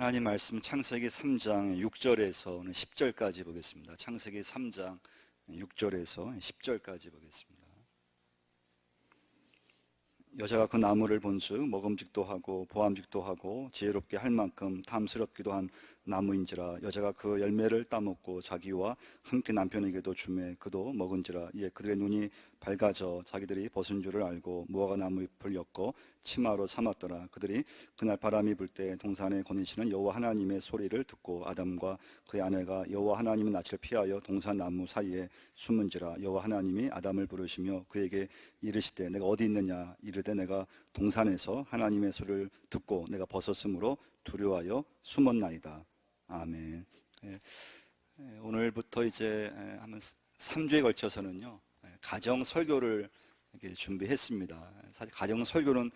하나님 말씀 창세기 3장 6절에서 10절까지 보겠습니다. 창세기 3장 6절에서 10절까지 보겠습니다. 여자가 그 나무를 본즉 먹음직도 하고 보암직도 하고 지혜롭게 할 만큼 탐스럽기도 한 나무인지라. 여자가 그 열매를 따먹고 자기와 함께 남편에게도 주매 그도 먹은지라. 이에 그들의 눈이 밝아져 자기들이 벗은 줄을 알고 무화과 나무 잎을 엮어 치마로 삼았더라. 그들이 그날 바람이 불 때 동산에 거니시는 여호와 하나님의 소리를 듣고 아담과 그의 아내가 여호와 하나님의 낯을 피하여 동산 나무 사이에 숨은지라. 여호와 하나님이 아담을 부르시며 그에게 이르시되 내가 어디 있느냐. 이르되 내가 동산에서 하나님의 소리를 듣고 내가 벗었으므로 두려워하여 숨었나이다. 아멘. 오늘부터 이제 한 3주에 걸쳐서는요 가정 설교를 이렇게 준비했습니다. 사실 가정 설교는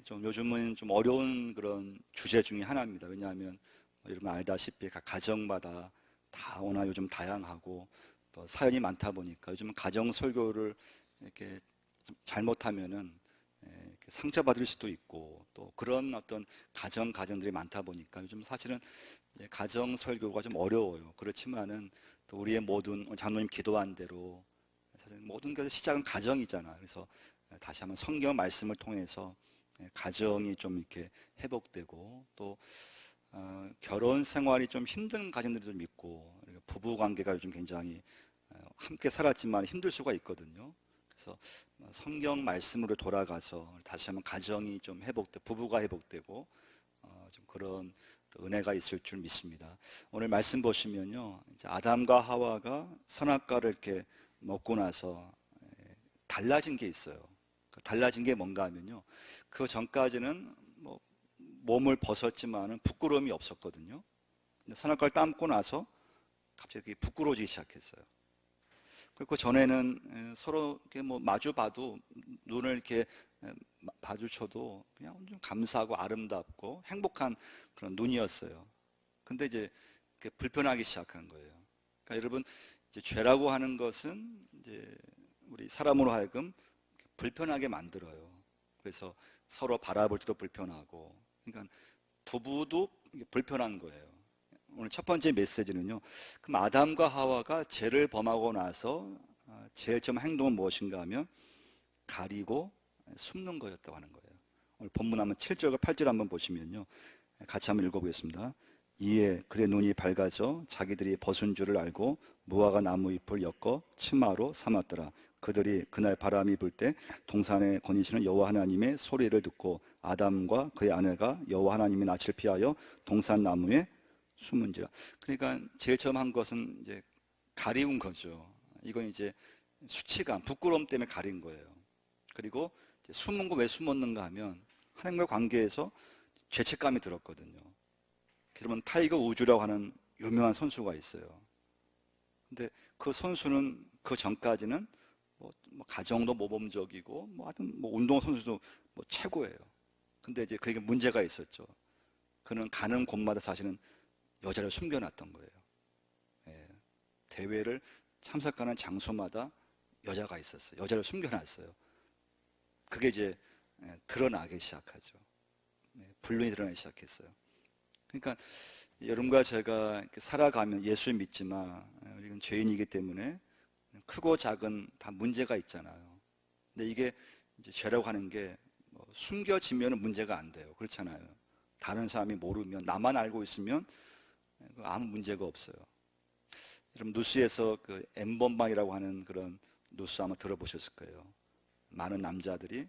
좀 요즘은 좀 어려운 그런 주제 중에 하나입니다. 왜냐하면 여러분 알다시피 각 가정마다 다 워낙 요즘 다양하고 또 사연이 많다 보니까 요즘 가정 설교를 이렇게 잘못하면은 이렇게 상처받을 수도 있고 또 그런 어떤 가정들이 많다 보니까 요즘 사실은 가정 설교가 좀 어려워요. 그렇지만은 또 우리의 모든 장로님 기도한 대로 사실 모든 것의 시작은 가정이잖아요. 그래서 다시 한번 성경 말씀을 통해서 가정이 좀 이렇게 회복되고 또 결혼 생활이 좀 힘든 가정들이 좀 있고 부부 관계가 요즘 굉장히 함께 살았지만 힘들 수가 있거든요. 그래서 성경 말씀으로 돌아가서 다시 한번 가정이 좀 회복되고 부부가 회복되고 좀 그런 은혜가 있을 줄 믿습니다. 오늘 말씀 보시면요, 이제 아담과 하와가 선악과를 이렇게 먹고 나서 달라진 게 있어요. 달라진 게 뭔가 하면요, 그 전까지는 뭐 몸을 벗었지만은 부끄러움이 없었거든요. 근데 선악과를 따먹고 나서 갑자기 부끄러워지기 시작했어요. 그 전에는 서로 이렇게 뭐 마주 봐도 눈을 이렇게 마주쳐도 그냥 좀 감사하고 아름답고 행복한 그런 눈이었어요. 근데 이제 불편하기 시작한 거예요. 그러니까 여러분, 이제 죄라고 하는 것은 이제 우리 사람으로 하여금 불편하게 만들어요. 그래서 서로 바라볼 때도 불편하고, 그러니까 부부도 불편한 거예요. 오늘 첫 번째 메시지는요, 그럼 아담과 하와가 죄를 범하고 나서 제일 처음 행동은 무엇인가 하면 가리고 숨는 거였다고 하는 거예요. 오늘 본문 한번 7절과 8절 한번 보시면요, 같이 한번 읽어보겠습니다. 이에 그의 눈이 밝아져 자기들이 벗은 줄을 알고 무화과 나무 잎을 엮어 치마로 삼았더라. 그들이 그날 바람이 불 때 동산에 거니시는 여호와 하나님의 소리를 듣고 아담과 그의 아내가 여호와 하나님의 낯을 피하여 동산 나무에 숨은지라. 그러니까 제일 처음 한 것은 이제 가리운 거죠. 이건 이제 수치감, 부끄러움 때문에 가린 거예요. 그리고 숨은 거 왜 숨었는가 하면 하나님과 관계에서 죄책감이 들었거든요. 여러분, 타이거 우즈라고 하는 유명한 선수가 있어요. 근데 그 선수는 그 전까지는 뭐 가정도 모범적이고 하여튼 운동 선수도 최고예요. 근데 이제 그게 문제가 있었죠. 그는 가는 곳마다 사실은 여자를 숨겨놨던 거예요. 대회를 참석하는 장소마다 여자가 있었어요. 여자를 숨겨놨어요. 그게 이제 드러나기 시작하죠. 불륜이 드러나기 시작했어요. 그러니까 여러분과 제가 살아가면 예수 믿지만 우리는 죄인이기 때문에 크고 작은 다 문제가 있잖아요. 근데 이게 이제 죄라고 하는 게 숨겨지면 문제가 안 돼요. 그렇잖아요. 다른 사람이 모르면, 나만 알고 있으면 아무 문제가 없어요. 여러분, 뉴스에서 그 N번방이라고 하는 그런 뉴스 아마 들어보셨을 거예요. 많은 남자들이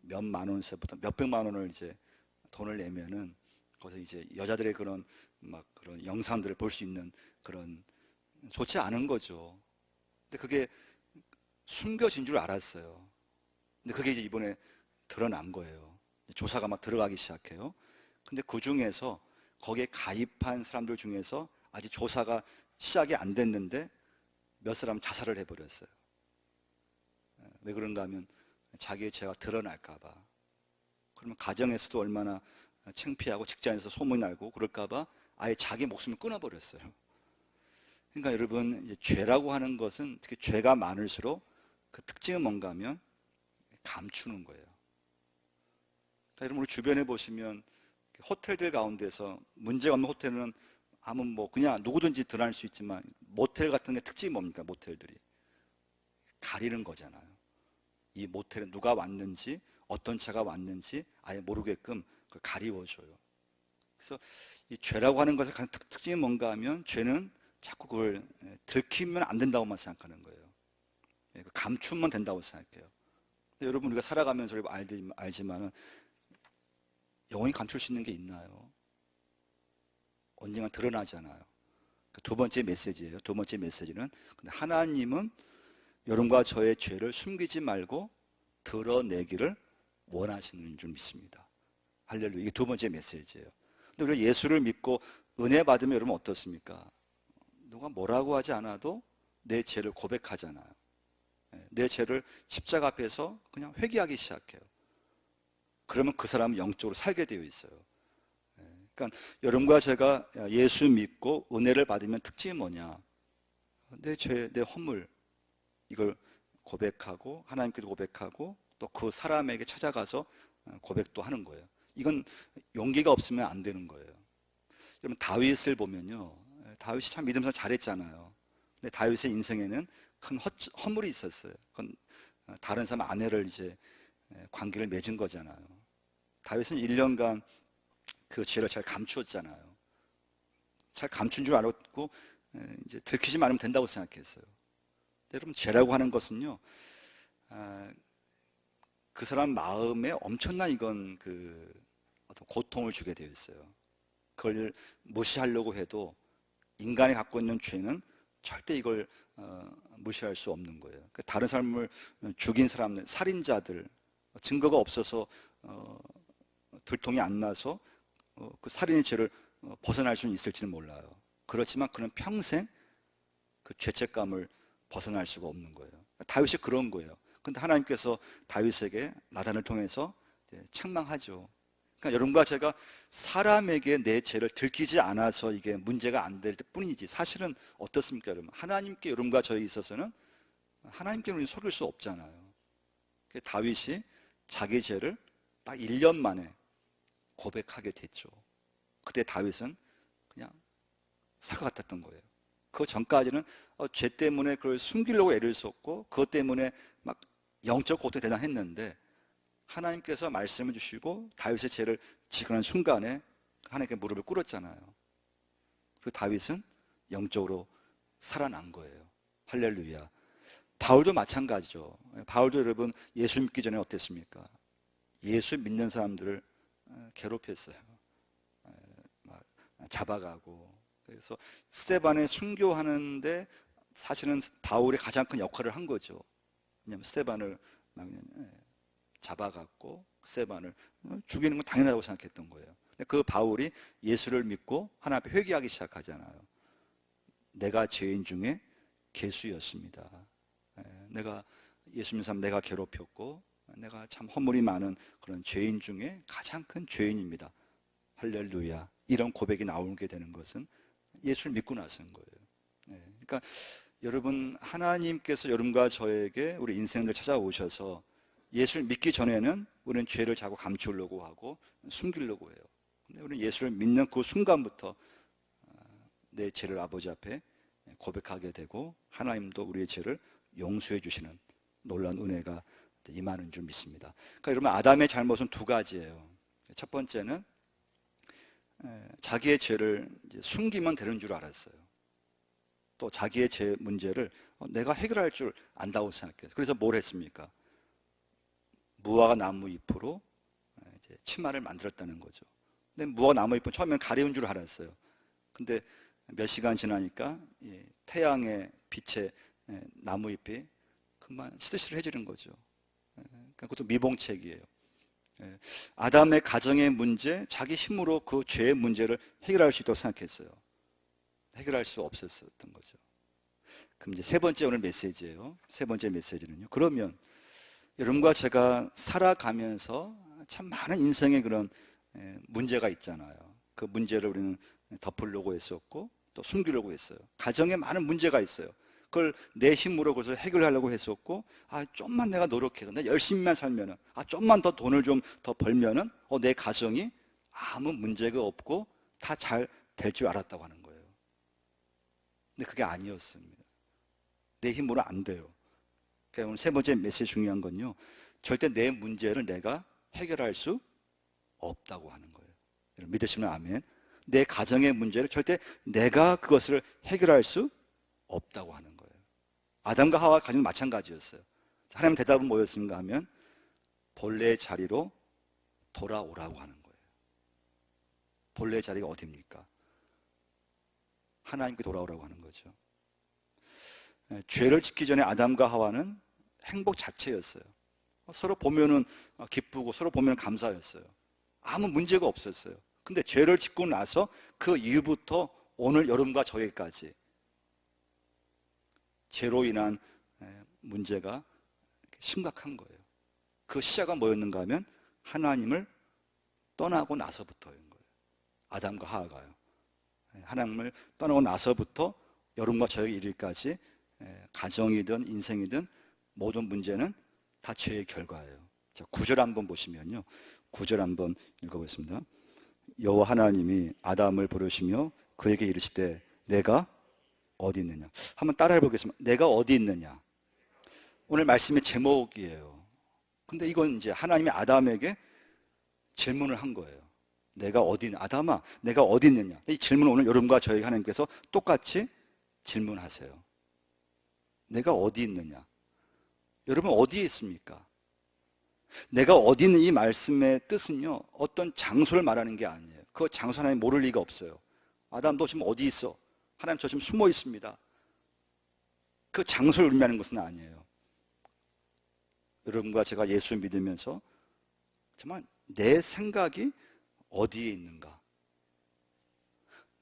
몇만 원서부터 몇백만 원을 이제 돈을 내면은 거기서 이제 여자들의 그런 영상들을 볼 수 있는 그런, 좋지 않은 거죠. 근데 그게 숨겨진 줄 알았어요. 근데 그게 이제 이번에 드러난 거예요. 조사가 막 들어가기 시작해요. 근데 그 중에서 거기에 가입한 사람들 중에서 아직 조사가 시작이 안 됐는데 몇 사람은 자살을 해버렸어요. 왜 그런가 하면 자기의 죄가 드러날까 봐. 그러면 가정에서도 얼마나 창피하고 직장에서 소문이 날고 그럴까 봐 아예 자기 목숨을 끊어버렸어요. 그러니까 여러분, 이제 죄라고 하는 것은 특히 죄가 많을수록 그 특징은 뭔가 하면 감추는 거예요. 그러니까 여러분, 우리 주변에 보시면 호텔들 가운데서 문제가 없는 호텔은 아무 뭐 그냥 누구든지 들어갈 수 있지만 모텔 같은 게 특징이 뭡니까? 모텔들이 가리는 거잖아요. 이 모텔에 누가 왔는지 어떤 차가 왔는지 아예 모르게끔 그걸 가리워줘요. 그래서 이 죄라고 하는 것의 가장 특징이 뭔가 하면 죄는 자꾸 그걸 들키면 안 된다고만 생각하는 거예요. 감추면 된다고 생각해요. 근데 여러분 우리가 살아가면서 알지만은 영원히 감출 수 있는 게 있나요? 언젠가 드러나잖아요. 두 번째 메시지예요. 두 번째 메시지는 근데 하나님은 여러분과 저의 죄를 숨기지 말고 드러내기를 원하시는 줄 믿습니다. 할렐루야. 이게 두 번째 메시지예요. 근데 우리가 예수를 믿고 은혜 받으면 여러분 어떻습니까? 누가 뭐라고 하지 않아도 내 죄를 고백하잖아요. 내 죄를 십자가 앞에서 그냥 회개하기 시작해요. 그러면 그 사람은 영적으로 살게 되어 있어요. 그러니까 여러분과 제가 예수 믿고 은혜를 받으면 특징이 뭐냐? 내 죄, 내 허물 이걸 고백하고 하나님께도 고백하고 또 그 사람에게 찾아가서 고백도 하는 거예요. 이건 용기가 없으면 안 되는 거예요. 여러분 다윗을 보면요, 다윗이 참 믿음상 잘했잖아요. 근데 다윗의 인생에는 큰 허물이 있었어요. 그건 다른 사람 아내를 이제 관계를 맺은 거잖아요. 다윗은 1년간 그 죄를 잘 감추었잖아요. 잘 감춘 줄 알았고 이제 들키지 않으면 된다고 생각했어요. 여러분 죄라고 하는 것은요, 그 사람 마음에 엄청난 이건 그 어떤 고통을 주게 되어 있어요. 그걸 무시하려고 해도 인간이 갖고 있는 죄는 절대 이걸 무시할 수 없는 거예요. 다른 사람을 죽인 사람들, 살인자들, 증거가 없어서 들통이 안 나서 그 살인의 죄를 벗어날 수는 있을지는 몰라요. 그렇지만 그는 평생 그 죄책감을 벗어날 수가 없는 거예요. 다윗이 그런 거예요. 근데 하나님께서 다윗에게 나단을 통해서 책망하죠. 그러니까 여러분과 제가 사람에게 내 죄를 들키지 않아서 이게 문제가 안 될 뿐이지 사실은 어떻습니까, 여러분? 하나님께 여러분과 저에게 있어서는 하나님께는 우리는 속일 수 없잖아요. 다윗이 자기 죄를 딱 1년 만에 고백하게 됐죠. 그때 다윗은 그냥 사과 같았던 거예요. 그 전까지는 죄 때문에 그걸 숨기려고 애를 썼고 그것 때문에 막 영적 고통이 대단했는데 하나님께서 말씀을 주시고 다윗의 죄를 지키는 순간에 하나님께 무릎을 꿇었잖아요. 그리고 다윗은 영적으로 살아난 거예요. 할렐루야. 바울도 마찬가지죠. 바울도 여러분 예수 믿기 전에 어땠습니까? 예수 믿는 사람들을 괴롭혔어요. 잡아가고. 그래서 스데반에 순교하는데 사실은 바울이 가장 큰 역할을 한 거죠. 왜냐하면 스데반을 잡아갔고 스데반을 죽이는 건 당연하다고 생각했던 거예요. 근데 그 바울이 예수를 믿고 하나님 앞에 회개하기 시작하잖아요. 내가 죄인 중에 괴수였습니다. 내가 예수 믿는 사람 내가 괴롭혔고 내가 참 허물이 많은 그런 죄인 중에 가장 큰 죄인입니다. 할렐루야. 이런 고백이 나오게 되는 것은 예수를 믿고 나서인 거예요. 그러니까 여러분 하나님께서 여러분과 저에게 우리 인생을 찾아오셔서 예수를 믿기 전에는 우리는 죄를 자꾸 감추려고 하고 숨기려고 해요. 근데 우리는 예수를 믿는 그 순간부터 내 죄를 아버지 앞에 고백하게 되고 하나님도 우리의 죄를 용서해 주시는 놀라운 은혜가 임하는 줄 믿습니다. 그러니까 여러분 아담의 잘못은 두 가지예요. 첫 번째는 자기의 죄를 이제 숨기면 되는 줄 알았어요. 또 자기의 죄 문제를 내가 해결할 줄 안다고 생각해요. 그래서 뭘 했습니까? 무화과 나무 잎으로 이제 치마를 만들었다는 거죠. 근데 무화과 나무 잎은 처음에는 가려운 줄 알았어요. 근데 몇 시간 지나니까 태양의 빛에 나무 잎이 그만 시들시들해지는 거죠. 그러니까 그것도 미봉책이에요. 아담의 가정의 문제, 자기 힘으로 그 죄의 문제를 해결할 수 있다고 생각했어요. 해결할 수 없었던 거죠. 그럼 이제 세 번째 오늘 메시지예요. 세 번째 메시지는요. 그러면 여러분과 제가 살아가면서 참 많은 인생의 그런 문제가 있잖아요. 그 문제를 우리는 덮으려고 했었고 또 숨기려고 했어요. 가정에 많은 문제가 있어요. 그걸 내 힘으로 그것을 해결하려고 했었고 좀만 내가 노력해서 내가 열심히만 살면은 좀만 더 돈을 좀 더 벌면은 내 가정이 아무 문제가 없고 다 잘 될 줄 알았다고 하는 거예요. 근데 그게 아니었습니다. 내 힘으로 안 돼요. 그러니까 오늘 세 번째 메시지 중요한 건요, 절대 내 문제를 내가 해결할 수 없다고 하는 거예요. 여러분 믿으시면 아멘. 내 가정의 문제를 절대 내가 그것을 해결할 수 없다고 하는 거예요. 아담과 하와 가정은 마찬가지였어요. 하나님 대답은 뭐였습니까 하면 본래의 자리로 돌아오라고 하는 거예요. 본래의 자리가 어디입니까? 하나님께 돌아오라고 하는 거죠. 죄를 짓기 전에 아담과 하와는 행복 자체였어요. 서로 보면은 기쁘고 서로 보면 감사했어요. 아무 문제가 없었어요. 근데 죄를 짓고 나서 그 이후부터 오늘 여러분과 저에게까지 죄로 인한 문제가 심각한 거예요. 그 시작은 뭐였는가 하면 하나님을 떠나고 나서부터인 거예요. 아담과 하와가요. 하나님을 떠나고 나서부터 여러분과 저에게 이르기까지 가정이든 인생이든 모든 문제는 다 죄의 결과예요. 자, 9절 한번 보시면요. 9절 한번 읽어보겠습니다. 여호와 하나님이 아담을 부르시며 그에게 이르시되 내가 어디 있느냐. 한번 따라해 보겠습니다. 내가 어디 있느냐. 오늘 말씀의 제목이에요. 근데 이건 이제 하나님이 아담에게 질문을 한 거예요. 내가 어디 있느냐. 아담아, 내가 어디 있느냐. 이 질문을 오늘 여러분과 저희 하나님께서 똑같이 질문하세요. 내가 어디 있느냐. 여러분 어디에 있습니까? 내가 어디 있는 이 말씀의 뜻은요, 어떤 장소를 말하는 게 아니에요. 그 장소 하나님 모를 리가 없어요. 아담 너 지금 어디 있어? 하나님 저 지금 숨어 있습니다. 그 장소를 의미하는 것은 아니에요. 여러분과 제가 예수를 믿으면서 정말 내 생각이 어디에 있는가?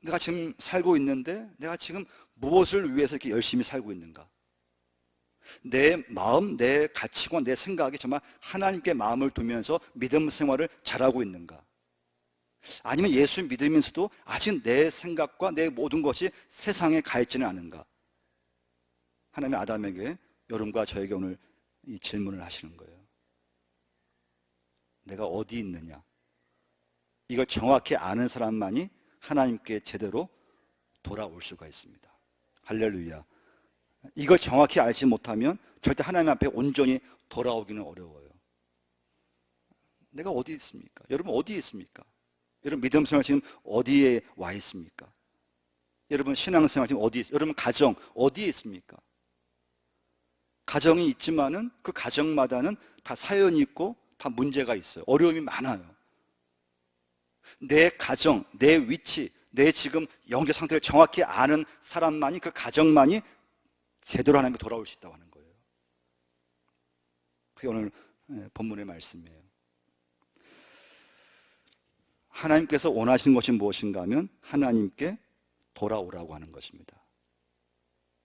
내가 지금 살고 있는데 내가 지금 무엇을 위해서 이렇게 열심히 살고 있는가? 내 마음, 내 가치관, 내 생각이 정말 하나님께 마음을 두면서 믿음 생활을 잘하고 있는가? 아니면 예수 믿으면서도 아직 내 생각과 내 모든 것이 세상에 가 있지는 않은가? 하나님이 아담에게, 여러분과 저에게 오늘 이 질문을 하시는 거예요. 내가 어디 있느냐? 이걸 정확히 아는 사람만이 하나님께 제대로 돌아올 수가 있습니다. 할렐루야. 이걸 정확히 알지 못하면 절대 하나님 앞에 온전히 돌아오기는 어려워요. 내가 어디 있습니까? 여러분 어디에 있습니까? 여러분 믿음생활 지금 어디에 와 있습니까? 여러분 신앙생활 지금 어디에 있습니까? 여러분 가정 어디에 있습니까? 가정이 있지만은 그 가정마다는 다 사연이 있고 다 문제가 있어요. 어려움이 많아요. 내 가정, 내 위치, 내 지금 영적 상태를 정확히 아는 사람만이, 그 가정만이 제대로 하나님께 돌아올 수 있다고 하는 거예요. 그게 오늘 본문의 말씀이에요. 하나님께서 원하시는 것이 무엇인가 하면 하나님께 돌아오라고 하는 것입니다.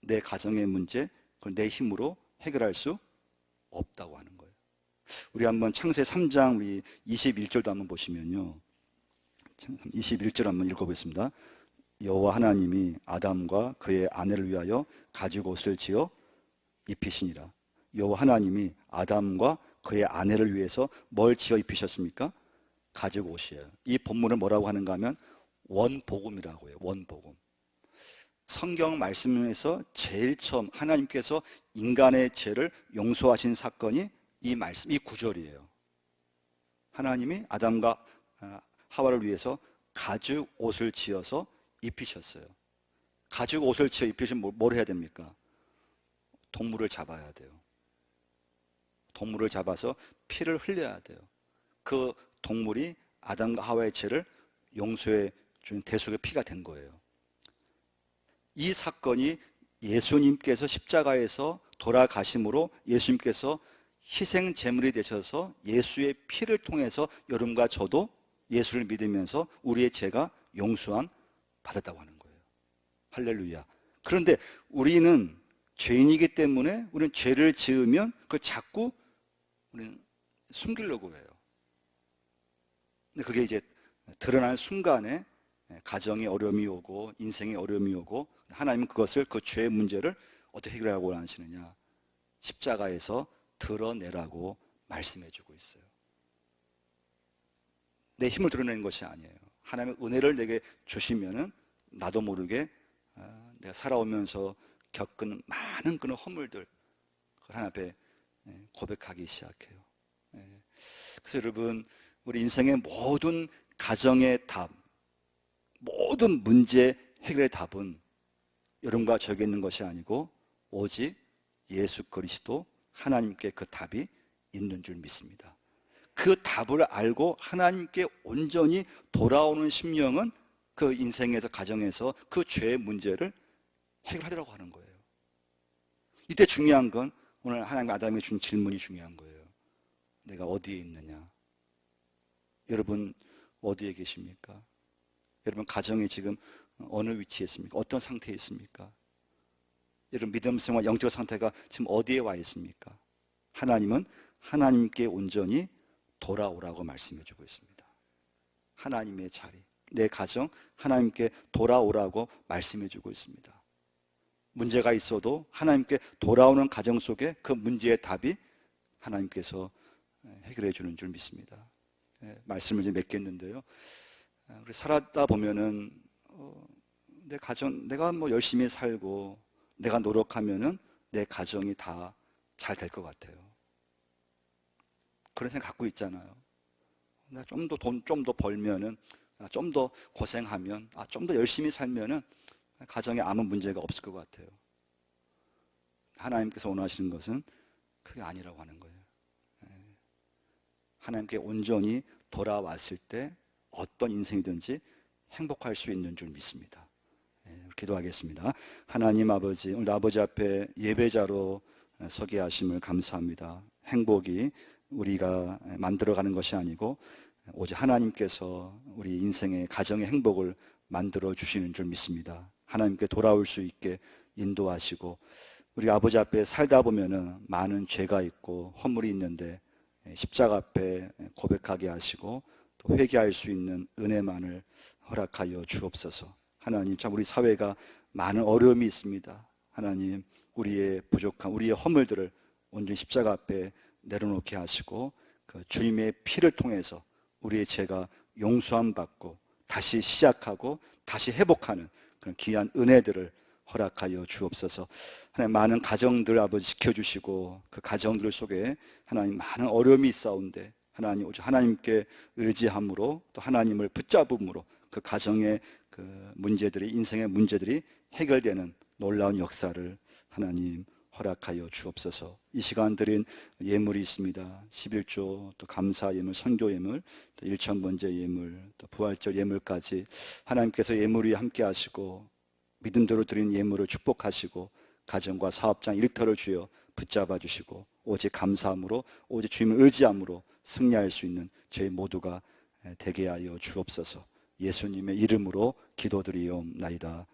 내 가정의 문제, 그걸 내 힘으로 해결할 수 없다고 하는 거예요. 우리 한번 창세기 3장 우리 21절도 한번 보시면요. 21절 한번 읽어보겠습니다. 여호와 하나님이 아담과 그의 아내를 위하여 가죽 옷을 지어 입히시니라. 여호와 하나님이 아담과 그의 아내를 위해서 뭘 지어 입히셨습니까? 가죽 옷이에요. 이 본문을 뭐라고 하는가 하면 원복음이라고 해요. 원복음. 성경 말씀에서 제일 처음 하나님께서 인간의 죄를 용서하신 사건이 이 말씀, 이 구절이에요. 하나님이 아담과 하와를 위해서 가죽 옷을 지어서 입히셨어요. 가죽 옷을 지어 입히시면 뭘 해야 됩니까? 동물을 잡아야 돼요. 동물을 잡아서 피를 흘려야 돼요. 그 동물이 아담과 하와의 죄를 용서해 준 대속의 피가 된 거예요. 이 사건이 예수님께서 십자가에서 돌아가심으로 예수님께서 희생 제물이 되셔서 예수의 피를 통해서 여러분과 저도 예수를 믿으면서 우리의 죄가 용서함 받았다고 하는 거예요. 할렐루야. 그런데 우리는 죄인이기 때문에 우리는 죄를 지으면 그걸 자꾸 우리는 숨기려고 해요. 근데 그게 이제 드러나는 순간에 가정에 어려움이 오고 인생에 어려움이 오고 하나님은 그것을, 그 죄의 문제를 어떻게 해결하고 하시느냐? 십자가에서 드러내라고 말씀해 주고 있어요. 내 힘을 드러내는 것이 아니에요. 하나님의 은혜를 내게 주시면은 나도 모르게 내가 살아오면서 겪은 많은 그런 허물들, 그걸 하나님 앞에 고백하기 시작해요. 그래서 여러분, 우리 인생의 모든 가정의 답, 모든 문제 해결의 답은 여러분과 저에게 있는 것이 아니고 오직 예수 그리스도 하나님께 그 답이 있는 줄 믿습니다. 그 답을 알고 하나님께 온전히 돌아오는 심령은 그 인생에서, 가정에서 그 죄의 문제를 해결하려고 하는 거예요. 이때 중요한 건 오늘 하나님 아담에게 준 질문이 중요한 거예요. 내가 어디에 있느냐? 여러분 어디에 계십니까? 여러분 가정이 지금 어느 위치에 있습니까? 어떤 상태에 있습니까? 여러분 믿음 생활, 영적 상태가 지금 어디에 와 있습니까? 하나님은 하나님께 온전히 돌아오라고 말씀해 주고 있습니다. 하나님의 자리, 내 가정 하나님께 돌아오라고 말씀해 주고 있습니다. 문제가 있어도 하나님께 돌아오는 가정 속에 그 문제의 답이 하나님께서 해결해 주는 줄 믿습니다. 말씀을 좀 맺겠는데요. 우리 살았다 보면은 내 가정, 내가 뭐 열심히 살고 내가 노력하면은 내 가정이 다 잘 될 것 같아요. 그런 생각 갖고 있잖아요. 내가 좀 더 돈 좀 더 벌면은, 좀 더 고생하면, 좀 더 열심히 살면은 가정에 아무 문제가 없을 것 같아요. 하나님께서 원하시는 것은 그게 아니라고 하는 거예요. 하나님께 온전히 돌아왔을 때 어떤 인생이든지 행복할 수 있는 줄 믿습니다. 기도하겠습니다. 하나님 아버지, 오늘 아버지 앞에 예배자로 서게 하심을 감사합니다. 행복이 우리가 만들어가는 것이 아니고 오직 하나님께서 우리 인생의 가정의 행복을 만들어 주시는 줄 믿습니다. 하나님께 돌아올 수 있게 인도하시고, 우리 아버지 앞에 살다 보면은 많은 죄가 있고 허물이 있는데 십자가 앞에 고백하게 하시고 또 회개할 수 있는 은혜만을 허락하여 주옵소서. 하나님, 참 우리 사회가 많은 어려움이 있습니다. 하나님, 우리의 부족함, 우리의 허물들을 온전히 십자가 앞에 내려놓게 하시고 그 주님의 피를 통해서 우리의 죄가 용서함 받고 다시 시작하고 다시 회복하는 그런 귀한 은혜들을 허락하여 주옵소서. 하나님, 많은 가정들 아버지 지켜주시고 그 가정들 속에 하나님 많은 어려움이 있사온데 하나님, 오직 하나님께 의지함으로 또 하나님을 붙잡음으로 그 가정의 그 문제들이, 인생의 문제들이 해결되는 놀라운 역사를 하나님 허락하여 주옵소서. 이 시간 드린 예물이 있습니다. 11조, 또 감사 예물, 선교 예물, 또 1,000번째 예물, 또 부활절 예물까지 하나님께서 예물이 함께 하시고 믿음대로 드린 예물을 축복하시고 가정과 사업장 일터를 주여 붙잡아 주시고 오직 감사함으로, 오직 주님을 의지함으로 승리할 수 있는 저희 모두가 되게 하여 주옵소서. 예수님의 이름으로 기도드리옵나이다.